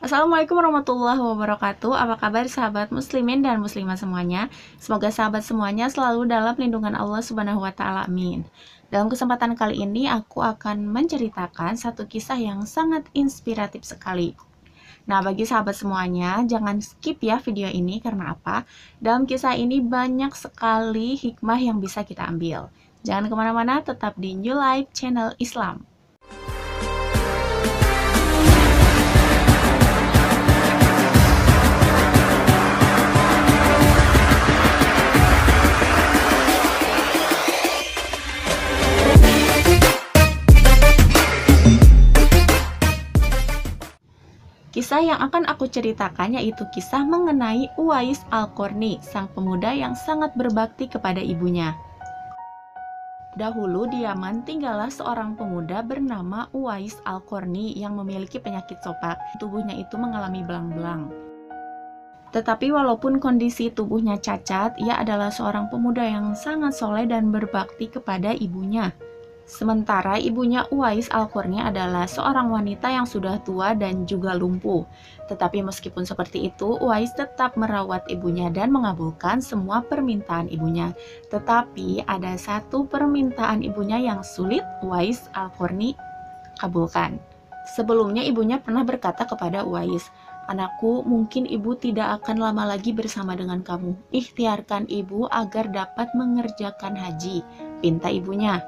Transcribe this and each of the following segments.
Assalamualaikum warahmatullahi wabarakatuh. Apa kabar sahabat muslimin dan muslimah semuanya? Semoga sahabat semuanya selalu dalam lindungan Allah Subhanahu wa taala. Amin. Dalam kesempatan kali ini aku akan menceritakan satu kisah yang sangat inspiratif sekali. Nah, bagi sahabat semuanya, jangan skip ya video ini. Karena apa? Dalam kisah ini banyak sekali hikmah yang bisa kita ambil. Jangan kemana-mana, tetap di New Life Channel Islam. Kisah yang akan aku ceritakan yaitu kisah mengenai Uwais Al-Qarni, sang pemuda yang sangat berbakti kepada ibunya. Dahulu di Yaman tinggallah seorang pemuda bernama Uwais Al-Qarni yang memiliki penyakit sopak. Tubuhnya itu mengalami belang-belang. Tetapi walaupun kondisi tubuhnya cacat, ia adalah seorang pemuda yang sangat soleh dan berbakti kepada ibunya. Sementara ibunya Uwais Al-Qarni adalah seorang wanita yang sudah tua dan juga lumpuh. Tetapi meskipun seperti itu, Uwais tetap merawat ibunya dan mengabulkan semua permintaan ibunya. Tetapi ada satu permintaan ibunya yang sulit Uwais Al-Qarni kabulkan. Sebelumnya ibunya pernah berkata kepada Uwais, "Anakku, mungkin ibu tidak akan lama lagi bersama dengan kamu. Ikhtiarkan ibu agar dapat mengerjakan haji," pinta ibunya.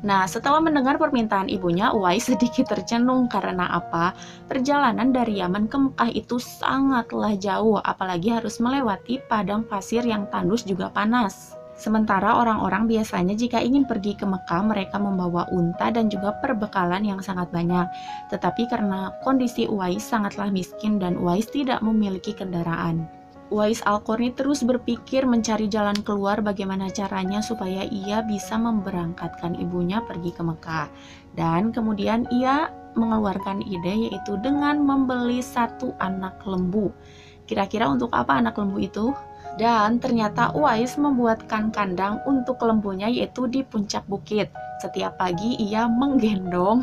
Nah, setelah mendengar permintaan ibunya, Uwais sedikit tercenung karena apa? Perjalanan dari Yaman ke Mekah itu sangatlah jauh, apalagi harus melewati padang pasir yang tandus juga panas. Sementara orang-orang biasanya jika ingin pergi ke Mekah, mereka membawa unta dan juga perbekalan yang sangat banyak. Tetapi karena kondisi Uwais sangatlah miskin dan Uwais tidak memiliki kendaraan, Uwais Al-Qarni terus berpikir mencari jalan keluar bagaimana caranya supaya ia bisa memberangkatkan ibunya pergi ke Mekah. Dan kemudian ia mengeluarkan ide yaitu dengan membeli satu anak lembu. Kira-kira untuk apa anak lembu itu? Dan ternyata Uwais membuatkan kandang untuk lembunya yaitu di puncak bukit. Setiap pagi ia menggendong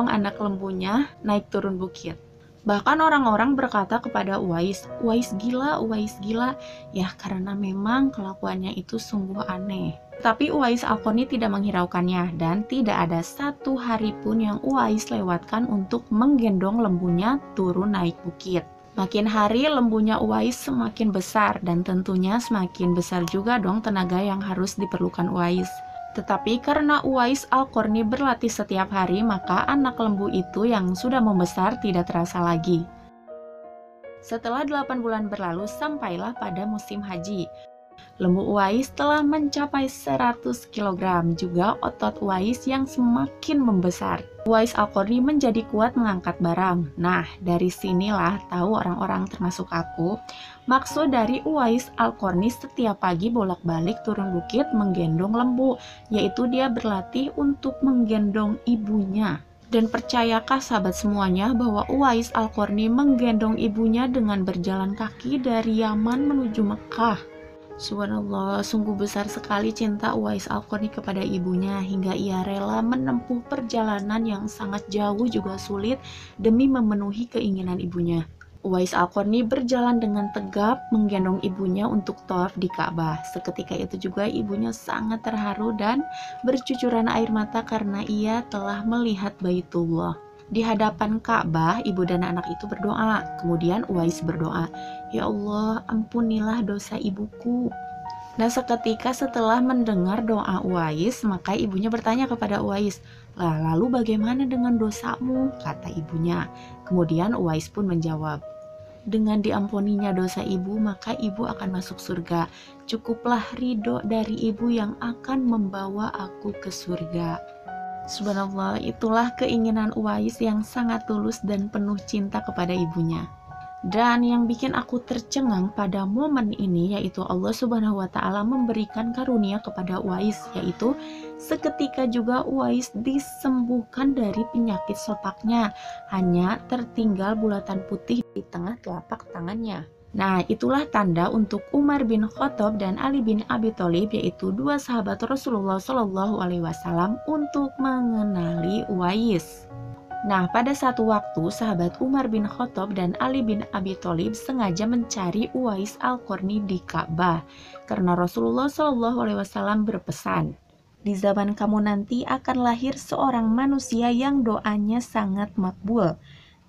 anak lembunya naik turun bukit. Bahkan orang-orang berkata kepada Uwais, "Uwais gila, Uwais gila." Ya, karena memang kelakuannya itu sungguh aneh. Tapi Uwais Al-Qarni tidak menghiraukannya dan tidak ada satu hari pun yang Uwais lewatkan untuk menggendong lembunya turun naik bukit. Makin hari lembunya Uwais semakin besar dan tentunya semakin besar juga dong tenaga yang harus diperlukan Uwais. Tetapi karena Uwais Al-Qarni berlatih setiap hari, maka anak lembu itu yang sudah membesar tidak terasa lagi. Setelah 8 bulan berlalu, sampailah pada musim haji. Lembu Uwais telah mencapai 100 kg, juga otot Uwais yang semakin membesar. Uwais Al-Qarni menjadi kuat mengangkat barang. Nah, dari sinilah tahu orang-orang termasuk aku, maksud dari Uwais Al-Qarni setiap pagi bolak-balik turun bukit menggendong lembu, yaitu dia berlatih untuk menggendong ibunya. Dan percayakah sahabat semuanya bahwa Uwais Al-Qarni menggendong ibunya dengan berjalan kaki dari Yaman menuju Mekah. Subhanallah, sungguh besar sekali cinta Uwais Al-Qarni kepada ibunya hingga ia rela menempuh perjalanan yang sangat jauh juga sulit demi memenuhi keinginan ibunya. Uwais Al-Qarni berjalan dengan tegap menggendong ibunya untuk tawaf di Ka'bah. Seketika itu juga ibunya sangat terharu dan bercucuran air mata karena ia telah melihat Baitullah. Di hadapan Ka'bah, ibu dan anak itu berdoa. Kemudian Uwais berdoa, "Ya Allah, ampunilah dosa ibuku." Nah, seketika setelah mendengar doa Uwais, maka ibunya bertanya kepada Uwais, "Lalu bagaimana dengan dosamu?" kata ibunya. Kemudian Uwais pun menjawab, "Dengan diampuninya dosa ibu, maka ibu akan masuk surga. Cukuplah ridho dari ibu yang akan membawa aku ke surga." Subhanallah, itulah keinginan Uwais yang sangat tulus dan penuh cinta kepada ibunya. Dan yang bikin aku tercengang pada momen ini yaitu Allah Subhanahu wa taala memberikan karunia kepada Uwais, yaitu seketika juga Uwais disembuhkan dari penyakit sopaknya, hanya tertinggal bulatan putih di tengah telapak tangannya. Nah, itulah tanda untuk Umar bin Khattab dan Ali bin Abi Thalib, yaitu dua sahabat Rasulullah Shallallahu Alaihi Wasallam, untuk mengenali Uwais. Nah, pada satu waktu, sahabat Umar bin Khattab dan Ali bin Abi Thalib sengaja mencari Uwais Al-Qarni di Ka'bah karena Rasulullah SAW berpesan, di zaman kamu nanti akan lahir seorang manusia yang doanya sangat makbul.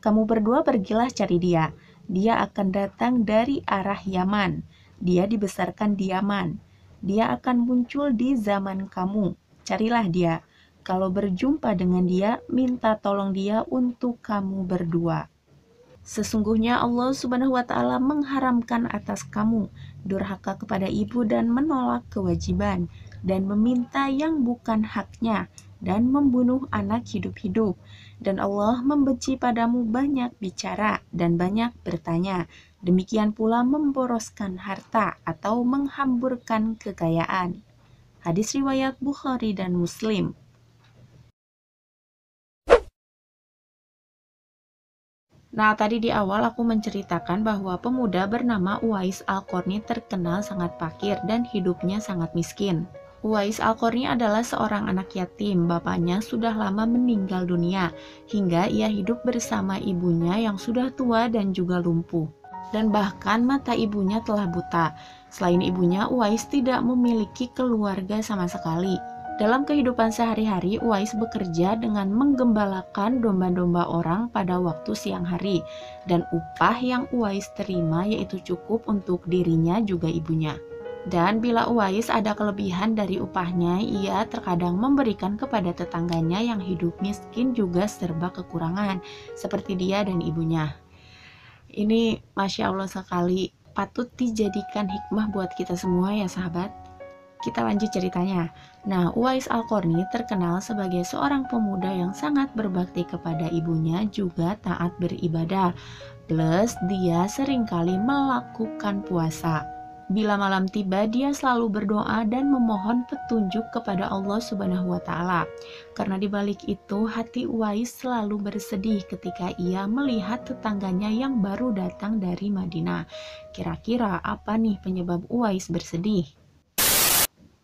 Kamu berdua pergilah cari dia. Dia akan datang dari arah Yaman. Dia dibesarkan di Yaman. Dia akan muncul di zaman kamu. Carilah dia. Kalau berjumpa dengan dia, minta tolong dia untuk kamu berdua. Sesungguhnya Allah Subhanahu wa Ta'ala mengharamkan atas kamu durhaka kepada ibu dan menolak kewajiban, dan meminta yang bukan haknya, dan membunuh anak hidup-hidup. Dan Allah membenci padamu banyak bicara dan banyak bertanya. Demikian pula memboroskan harta atau menghamburkan kekayaan. Hadis riwayat Bukhari dan Muslim. Nah, tadi di awal aku menceritakan bahwa pemuda bernama Uwais Al-Qarni terkenal sangat fakir dan hidupnya sangat miskin. Uwais Al-Qarni adalah seorang anak yatim. Bapaknya sudah lama meninggal dunia, hingga ia hidup bersama ibunya yang sudah tua dan juga lumpuh. Dan bahkan mata ibunya telah buta. Selain ibunya, Uwais tidak memiliki keluarga sama sekali. Dalam kehidupan sehari-hari, Uwais bekerja dengan menggembalakan domba-domba orang pada waktu siang hari, dan upah yang Uwais terima yaitu cukup untuk dirinya juga ibunya. Dan bila Uwais ada kelebihan dari upahnya, ia terkadang memberikan kepada tetangganya yang hidup miskin juga serba kekurangan, seperti dia dan ibunya. Ini Masya Allah sekali, patut dijadikan hikmah buat kita semua ya sahabat. Kita lanjut ceritanya. Nah, Uwais Al-Qarni terkenal sebagai seorang pemuda yang sangat berbakti kepada ibunya, juga taat beribadah. Plus, dia seringkali melakukan puasa. Bila malam tiba, dia selalu berdoa dan memohon petunjuk kepada Allah Subhanahu wa Ta'ala. Karena dibalik itu, hati Uwais selalu bersedih ketika ia melihat tetangganya yang baru datang dari Madinah. Kira-kira apa nih penyebab Uwais bersedih?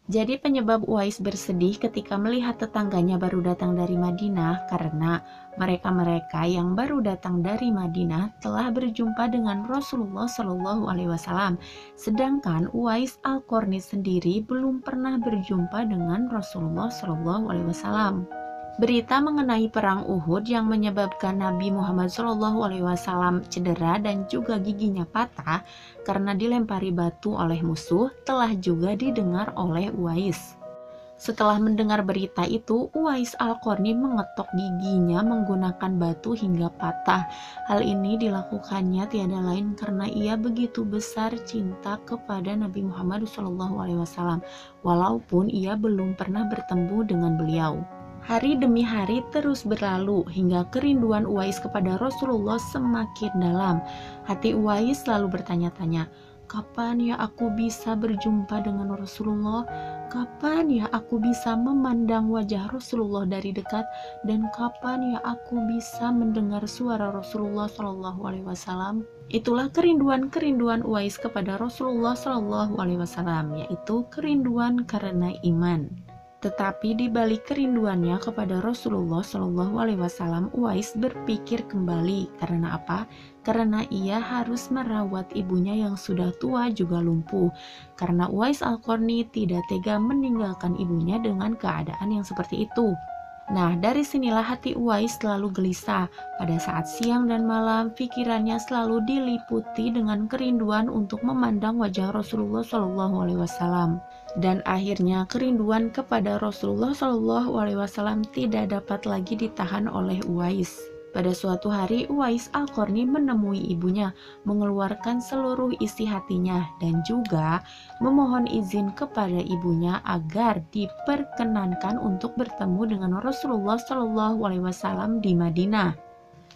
Jadi penyebab Uwais bersedih ketika melihat tetangganya baru datang dari Madinah karena mereka-mereka yang baru datang dari Madinah telah berjumpa dengan Rasulullah Shallallahu Alaihi Wasallam, sedangkan Uwais Al-Qarni sendiri belum pernah berjumpa dengan Rasulullah Shallallahu Alaihi Wasallam. Berita mengenai perang Uhud yang menyebabkan Nabi Muhammad SAW cedera dan juga giginya patah karena dilempari batu oleh musuh telah juga didengar oleh Uwais. Setelah mendengar berita itu, Uwais Al-Qarni mengetok giginya menggunakan batu hingga patah. Hal ini dilakukannya tiada lain karena ia begitu besar cinta kepada Nabi Muhammad SAW, walaupun ia belum pernah bertemu dengan beliau. Hari demi hari terus berlalu hingga kerinduan Uwais kepada Rasulullah semakin dalam. Hati Uwais selalu bertanya-tanya, kapan ya aku bisa berjumpa dengan Rasulullah? Kapan ya aku bisa memandang wajah Rasulullah dari dekat? Dan kapan ya aku bisa mendengar suara Rasulullah Shallallahu Alaihi Wasallam? Itulah kerinduan Uwais kepada Rasulullah Shallallahu Alaihi Wasallam, yaitu kerinduan karena iman. Tetapi di balik kerinduannya kepada Rasulullah Shallallahu Alaihi Wasallam, Uwais berpikir kembali. Karena apa? Karena ia harus merawat ibunya yang sudah tua juga lumpuh. Karena Uwais Al-Qarni tidak tega meninggalkan ibunya dengan keadaan yang seperti itu. Nah, dari sinilah hati Uwais selalu gelisah. Pada saat siang dan malam, pikirannya selalu diliputi dengan kerinduan untuk memandang wajah Rasulullah Shallallahu Alaihi Wasallam. Dan akhirnya kerinduan kepada Rasulullah Shallallahu Alaihi Wasallam tidak dapat lagi ditahan oleh Uwais. Pada suatu hari, Uwais Al-Qarni menemui ibunya, mengeluarkan seluruh isi hatinya, dan juga memohon izin kepada ibunya agar diperkenankan untuk bertemu dengan Rasulullah Shallallahu Alaihi Wasallam di Madinah.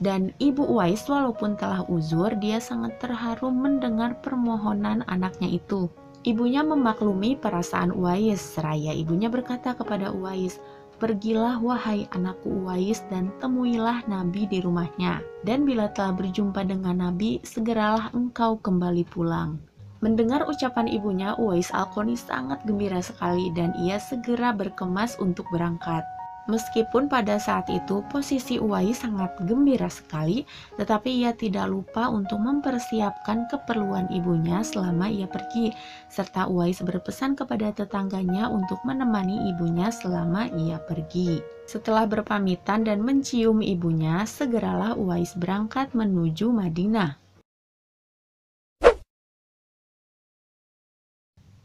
Dan ibu Uwais walaupun telah uzur, dia sangat terharu mendengar permohonan anaknya itu. Ibunya memaklumi perasaan Uwais, seraya ibunya berkata kepada Uwais, "Pergilah wahai anakku Uwais dan temuilah Nabi di rumahnya. Dan bila telah berjumpa dengan Nabi, segeralah engkau kembali pulang." Mendengar ucapan ibunya, Uwais Al-Qarni sangat gembira sekali dan ia segera berkemas untuk berangkat. Meskipun pada saat itu posisi Uwais sangat gembira sekali, tetapi ia tidak lupa untuk mempersiapkan keperluan ibunya selama ia pergi, serta Uwais berpesan kepada tetangganya untuk menemani ibunya selama ia pergi. Setelah berpamitan dan mencium ibunya, segeralah Uwais berangkat menuju Madinah.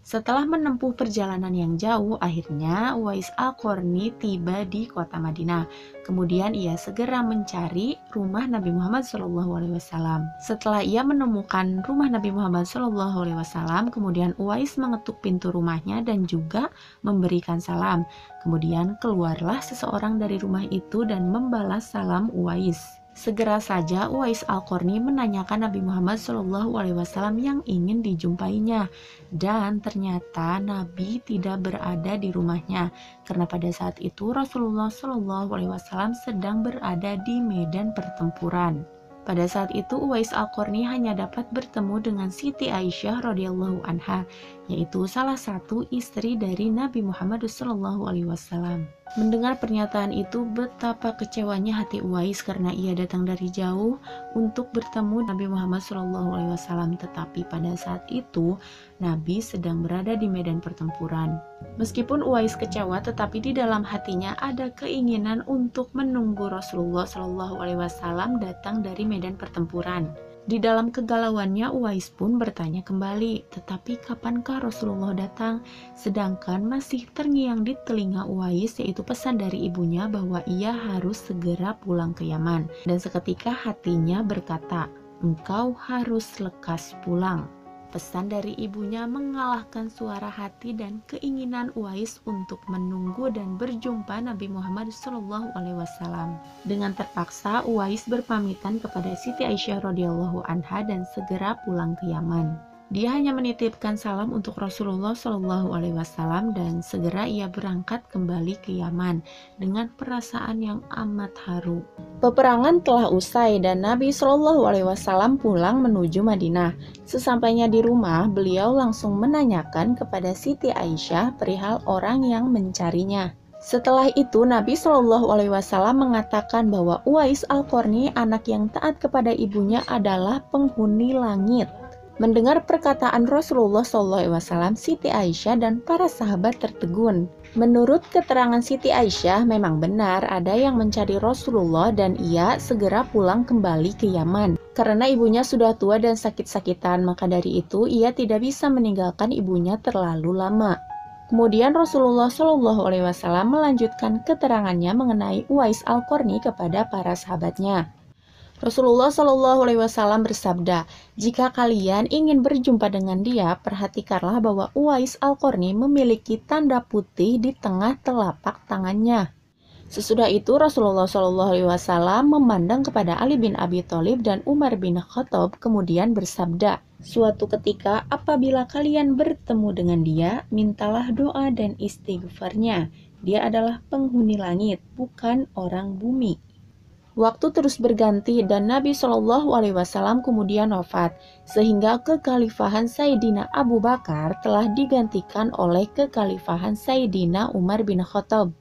Setelah menempuh perjalanan yang jauh, akhirnya Uwais Al-Qarni tiba di kota Madinah. Kemudian ia segera mencari rumah Nabi Muhammad SAW. Setelah ia menemukan rumah Nabi Muhammad SAW, kemudian Uwais mengetuk pintu rumahnya dan juga memberikan salam. Kemudian keluarlah seseorang dari rumah itu dan membalas salam Uwais. Segera saja Uwais Al-Qarni menanyakan Nabi Muhammad SAW yang ingin dijumpainya, dan ternyata Nabi tidak berada di rumahnya karena pada saat itu Rasulullah SAW sedang berada di medan pertempuran. Pada saat itu Uwais Al-Qarni hanya dapat bertemu dengan Siti Aisyah radhiyallahu anha, yaitu salah satu istri dari Nabi Muhammad SAW. Mendengar pernyataan itu, betapa kecewanya hati Uwais karena ia datang dari jauh untuk bertemu Nabi Muhammad SAW. Tetapi pada saat itu Nabi sedang berada di medan pertempuran. Meskipun Uwais kecewa, tetapi di dalam hatinya ada keinginan untuk menunggu Rasulullah SAW datang dari medan pertempuran. Di dalam kegalauannya, Uwais pun bertanya kembali, tetapi kapankah Rasulullah datang? Sedangkan masih terngiang di telinga Uwais yaitu pesan dari ibunya bahwa ia harus segera pulang ke Yaman. Dan seketika hatinya berkata, "Engkau harus lekas pulang." Pesan dari ibunya mengalahkan suara hati dan keinginan Uwais untuk menunggu dan berjumpa Nabi Muhammad SAW. Dengan terpaksa, Uwais berpamitan kepada Siti Aisyah radhiyallahu anha dan segera pulang ke Yaman. Dia hanya menitipkan salam untuk Rasulullah SAW dan segera ia berangkat kembali ke Yaman dengan perasaan yang amat haru. Peperangan telah usai dan Nabi SAW pulang menuju Madinah. Sesampainya di rumah, beliau langsung menanyakan kepada Siti Aisyah perihal orang yang mencarinya. Setelah itu Nabi SAW mengatakan bahwa Uwais Al-Qarni, anak yang taat kepada ibunya, adalah penghuni langit. Mendengar perkataan Rasulullah SAW, Siti Aisyah dan para sahabat tertegun. Menurut keterangan Siti Aisyah, memang benar ada yang mencari Rasulullah dan ia segera pulang kembali ke Yaman. Karena ibunya sudah tua dan sakit-sakitan, maka dari itu ia tidak bisa meninggalkan ibunya terlalu lama. Kemudian Rasulullah SAW melanjutkan keterangannya mengenai Uwais Al-Qarni kepada para sahabatnya. Rasulullah SAW bersabda, "Jika kalian ingin berjumpa dengan dia, perhatikanlah bahwa Uwais Al-Qarni memiliki tanda putih di tengah telapak tangannya." Sesudah itu Rasulullah SAW memandang kepada Ali bin Abi Thalib dan Umar bin Khattab, kemudian bersabda, "Suatu ketika apabila kalian bertemu dengan dia, mintalah doa dan istighfarnya. Dia adalah penghuni langit, bukan orang bumi." Waktu terus berganti dan Nabi SAW kemudian wafat, sehingga kekhalifahan Sayyidina Abu Bakar telah digantikan oleh kekhalifahan Sayyidina Umar bin Khattab.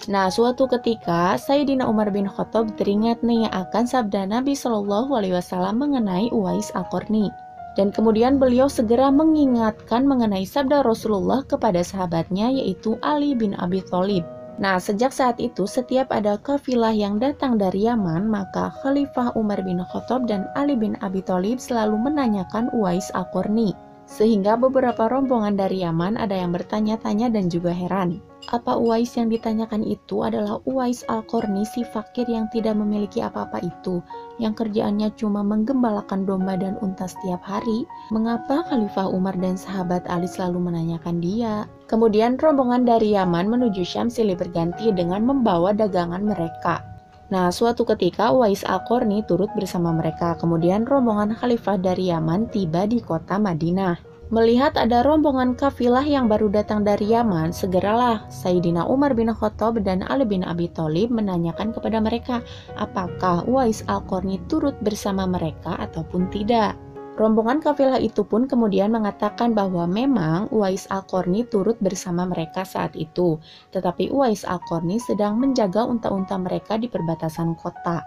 Nah, suatu ketika Sayyidina Umar bin Khattab teringat nih akan sabda Nabi SAW mengenai Uwais Al-Qarni. Dan kemudian beliau segera mengingatkan mengenai sabda Rasulullah kepada sahabatnya yaitu Ali bin Abi Thalib. Nah, sejak saat itu setiap ada kafilah yang datang dari Yaman, maka Khalifah Umar bin Khattab dan Ali bin Abi Thalib selalu menanyakan Uwais Al-Qarni. Sehingga beberapa rombongan dari Yaman ada yang bertanya-tanya dan juga heran. Apa Uwais yang ditanyakan itu adalah Uwais Al-Qarni, si fakir yang tidak memiliki apa-apa itu, yang kerjaannya cuma menggembalakan domba dan unta setiap hari? Mengapa Khalifah Umar dan sahabat Ali selalu menanyakan dia? Kemudian rombongan dari Yaman menuju Syam silih berganti dengan membawa dagangan mereka. Nah, suatu ketika Uwais Al-Qarni turut bersama mereka. Kemudian rombongan khalifah dari Yaman tiba di kota Madinah. Melihat ada rombongan kafilah yang baru datang dari Yaman, segeralah Sayyidina Umar bin Khattab dan Ali bin Abi Thalib menanyakan kepada mereka, apakah Uwais Al-Qarni turut bersama mereka ataupun tidak. Rombongan kafilah itu pun kemudian mengatakan bahwa memang Uwais Al-Qarni turut bersama mereka saat itu, tetapi Uwais Al-Qarni sedang menjaga unta-unta mereka di perbatasan kota.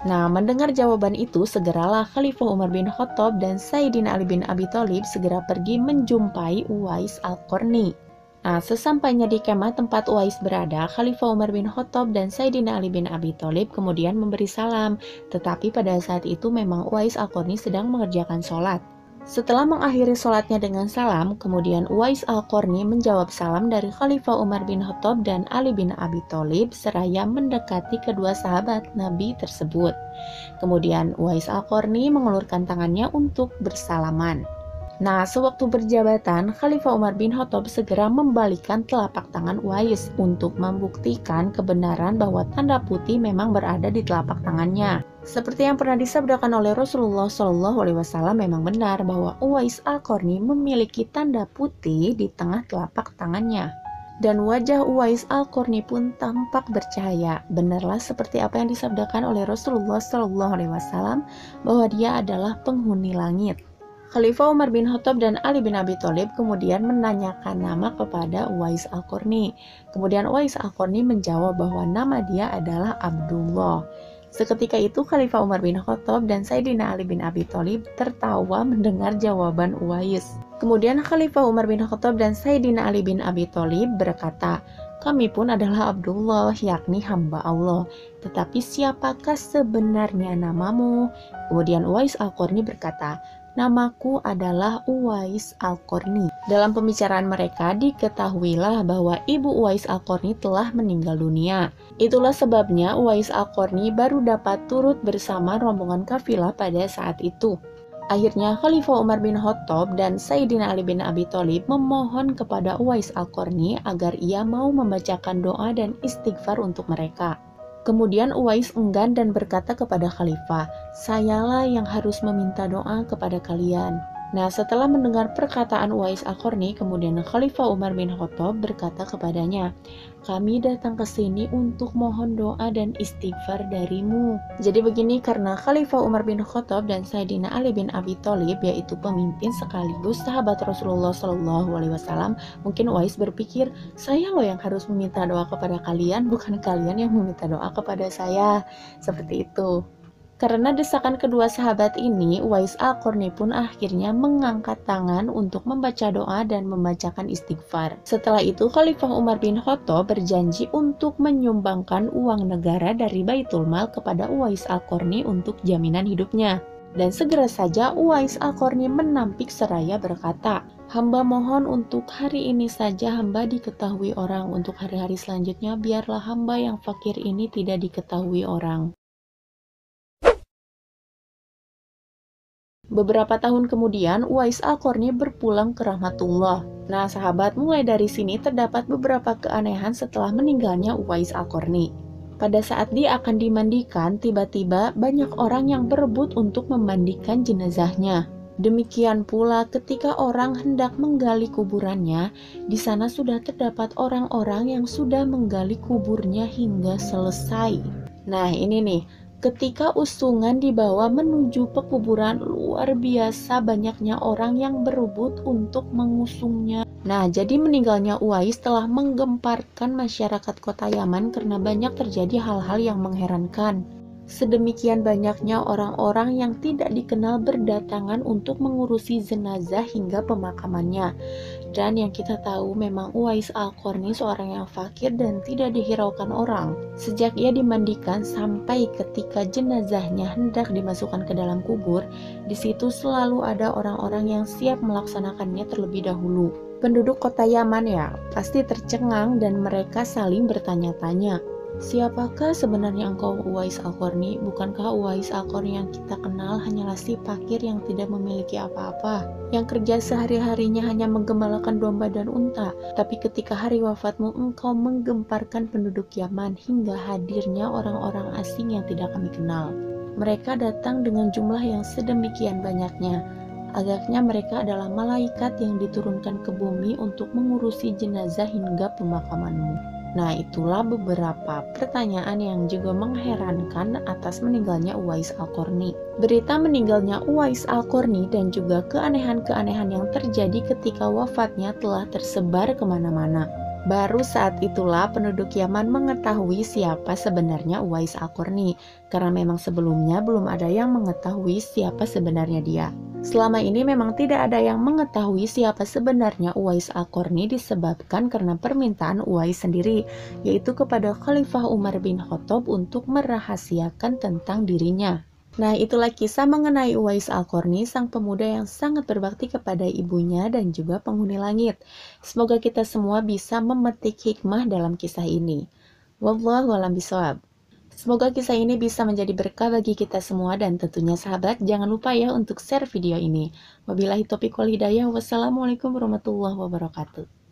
Nah, mendengar jawaban itu, segeralah Khalifah Umar bin Khattab dan Sayyidina Ali bin Abi Thalib segera pergi menjumpai Uwais Al-Qarni. Nah, sesampainya di kemah tempat Uwais berada, Khalifah Umar bin Khattab dan Sayyidina Ali bin Abi Thalib kemudian memberi salam. Tetapi pada saat itu memang Uwais Al-Qarni sedang mengerjakan sholat. Setelah mengakhiri sholatnya dengan salam, kemudian Uwais Al-Qarni menjawab salam dari Khalifah Umar bin Khattab dan Ali bin Abi Thalib seraya mendekati kedua sahabat Nabi tersebut. Kemudian Uwais Al-Qarni mengulurkan tangannya untuk bersalaman. Nah, sewaktu berjabatan, Khalifah Umar bin Khattab segera membalikkan telapak tangan Uwais untuk membuktikan kebenaran bahwa tanda putih memang berada di telapak tangannya. Seperti yang pernah disabdakan oleh Rasulullah SAW, memang benar bahwa Uwais Al-Qarni memiliki tanda putih di tengah telapak tangannya. Dan wajah Uwais Al-Qarni pun tampak bercahaya. Benarlah seperti apa yang disabdakan oleh Rasulullah SAW bahwa dia adalah penghuni langit. Khalifah Umar bin Khattab dan Ali bin Abi Thalib kemudian menanyakan nama kepada Uwais Al-Qarni. Kemudian Uwais Al-Qarni menjawab bahwa nama dia adalah Abdullah. Seketika itu Khalifah Umar bin Khattab dan Sayyidina Ali bin Abi Thalib tertawa mendengar jawaban Uwais. Kemudian Khalifah Umar bin Khattab dan Sayyidina Ali bin Abi Thalib berkata, "Kami pun adalah Abdullah, yakni hamba Allah. Tetapi siapakah sebenarnya namamu?" Kemudian Uwais Al-Qarni berkata, "Namaku adalah Uwais Al-Qarni." Dalam pembicaraan mereka diketahuilah bahwa ibu Uwais Al-Qarni telah meninggal dunia. Itulah sebabnya Uwais Al-Qarni baru dapat turut bersama rombongan kafilah pada saat itu. Akhirnya Khalifah Umar bin Khattab dan Sayyidina Ali bin Abi Thalib memohon kepada Uwais Al-Qarni agar ia mau membacakan doa dan istighfar untuk mereka. Kemudian Uwais enggan dan berkata kepada Khalifah, "Sayalah yang harus meminta doa kepada kalian." Nah, setelah mendengar perkataan Uwais Al-Qarni, kemudian Khalifah Umar bin Khattab berkata kepadanya, "Kami datang ke sini untuk mohon doa dan istighfar darimu." Jadi begini, karena Khalifah Umar bin Khattab dan Sayyidina Ali bin Abi Thalib yaitu pemimpin sekaligus sahabat Rasulullah SAW, mungkin Uwais berpikir, "Saya loh yang harus meminta doa kepada kalian, bukan kalian yang meminta doa kepada saya." Seperti itu. Karena desakan kedua sahabat ini, Uwais Al-Qarni pun akhirnya mengangkat tangan untuk membaca doa dan membacakan istighfar. Setelah itu, Khalifah Umar bin Khattab berjanji untuk menyumbangkan uang negara dari Baitul Mal kepada Uwais Al-Qarni untuk jaminan hidupnya. Dan segera saja Uwais Al-Qarni menampik seraya berkata, "Hamba mohon untuk hari ini saja hamba diketahui orang, untuk hari-hari selanjutnya biarlah hamba yang fakir ini tidak diketahui orang." Beberapa tahun kemudian, Uwais Al-Qarni berpulang ke rahmatullah. Nah, sahabat, mulai dari sini terdapat beberapa keanehan setelah meninggalnya Uwais Al-Qarni. Pada saat dia akan dimandikan, tiba-tiba banyak orang yang berebut untuk memandikan jenazahnya. Demikian pula ketika orang hendak menggali kuburannya, di sana sudah terdapat orang-orang yang sudah menggali kuburnya hingga selesai. Nah, ini nih. Ketika usungan dibawa menuju pekuburan, luar biasa banyaknya orang yang berebut untuk mengusungnya. Nah, jadi meninggalnya Uwais telah menggemparkan masyarakat kota Yaman karena banyak terjadi hal-hal yang mengherankan. Sedemikian banyaknya orang-orang yang tidak dikenal berdatangan untuk mengurusi jenazah hingga pemakamannya. Dan yang kita tahu memang Uwais Al-Qarni seorang yang fakir dan tidak dihiraukan orang. Sejak ia dimandikan sampai ketika jenazahnya hendak dimasukkan ke dalam kubur, di situ selalu ada orang-orang yang siap melaksanakannya terlebih dahulu. Penduduk kota Yaman ya, pasti tercengang dan mereka saling bertanya-tanya, "Siapakah sebenarnya engkau Uwais Al-Qarni? Bukankah Uwais Al-Qarni yang kita kenal hanyalah si fakir yang tidak memiliki apa-apa, yang kerja sehari-harinya hanya menggembalakan domba dan unta, tapi ketika hari wafatmu engkau menggemparkan penduduk Yaman hingga hadirnya orang-orang asing yang tidak kami kenal. Mereka datang dengan jumlah yang sedemikian banyaknya. Agaknya mereka adalah malaikat yang diturunkan ke bumi untuk mengurusi jenazah hingga pemakamanmu." Nah, itulah beberapa pertanyaan yang juga mengherankan atas meninggalnya Uwais Al-Qarni. Berita meninggalnya Uwais Al-Qarni dan juga keanehan-keanehan yang terjadi ketika wafatnya telah tersebar kemana-mana. Baru saat itulah penduduk Yaman mengetahui siapa sebenarnya Uwais Al-Qarni, karena memang sebelumnya belum ada yang mengetahui siapa sebenarnya dia. Selama ini memang tidak ada yang mengetahui siapa sebenarnya Uwais Al-Qarni disebabkan karena permintaan Uwais sendiri, yaitu kepada Khalifah Umar bin Khattab untuk merahasiakan tentang dirinya. Nah, itulah kisah mengenai Uwais Al-Qarni, sang pemuda yang sangat berbakti kepada ibunya dan juga penghuni langit. Semoga kita semua bisa memetik hikmah dalam kisah ini. Wallahu a'lam bishawab. Semoga kisah ini bisa menjadi berkah bagi kita semua dan tentunya sahabat, jangan lupa ya untuk share video ini. Wabillahi taufiq wal hidayah. Wassalamualaikum warahmatullahi wabarakatuh.